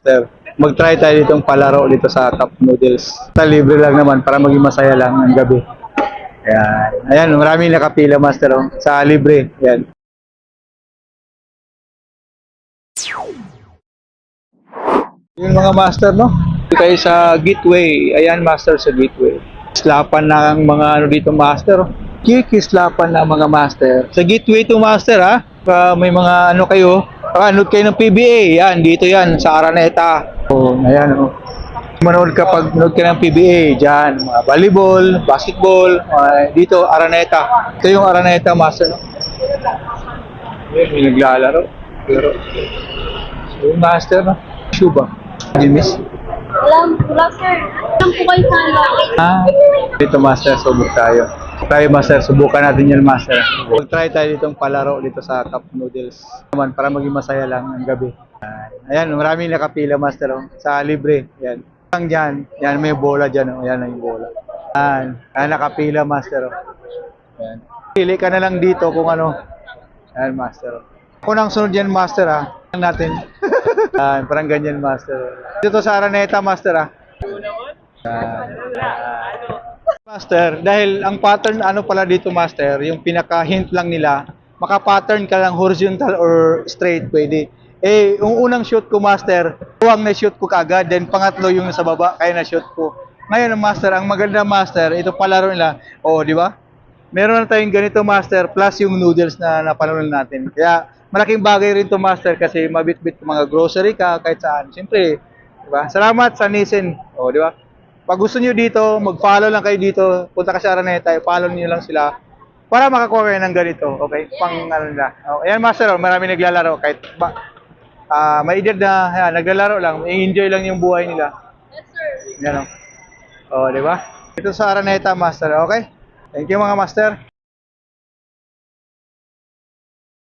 Sir, mag-try tayo ditong palaro dito sa Cup Noodles. Libre lang naman para maging masaya lang ang gabi. Ayan. Ayan, maraming nakapila, Master. Oh, sa libre. Ayan. Yung mga Master, no? Dito tayo sa Gateway. Ayan, Master, sa Gateway. Kislapan na ang mga ano dito, Master. Kikislapan na ang mga Master. Sa Gateway to, Master, ha? May mga ano kayo. Anood kayo ng PBA. Yan, dito yan, sa Araneta. Oh, ayan, oh. Manood ka pag manood ka ng PBA, dyan, mga volleyball, basketball, dito, Araneta. Ito yung Araneta, Master. No? May naglalaro. Pero, yung Master, no? Shuba. Miss? Wala sir. Alam po kayo sana. Dito, Master, subok tayo. Tayo, Master, subukan natin yan, Master. Mag-try tayo ditong palaro dito sa Cup Noodles. Naman, para maging masaya lang ang gabi. Ayan, maraming nakapila, Master, oh, sa libre. Ayan. Lang dyan, yan, may bola dyan, oh. Ayan na yung bola. Ayan, nakapila, Master, oh. Ayan. Pili ka na lang dito kung ano. Ayan, Master, oh. Kung ang sunod yan, Master, ha. Ayan natin. Ayan, parang ganyan, Master. Dito sa Araneta, Master, ha. Master, dahil ang pattern ano pala dito, Master, yung pinaka-hint lang nila, maka-pattern ka lang horizontal or straight, pwede. Eh, yung unang shoot ko, Master, huwag na shoot ko kaagad, then pangatlo yung nasa baba, kaya na shoot ko. Ngayon, Master, ang maganda, Master, ito palaro nila, oh, di ba? Meron na tayong ganito, Master, plus yung noodles na napanood natin. Kaya, malaking bagay rin to, Master, kasi mabit-bit mga grocery ka, kahit saan. Siyempre, di ba? Salamat sa Nissin, oh, di ba? Pag gusto nyo dito, mag-follow lang kayo dito. Punta ka sa Araneta, follow nyo lang sila para makakuha kayo ng ganito. Okay? Pang ano na. Oh, ayan, Master, oh, marami naglalaro. Kahit may edad na, ayan, naglalaro lang. I-enjoy lang yung buhay nila. Yes sir. Yan, oh. Oh, di ba? Ito sa Araneta, Master. Okay? Thank you, mga Master.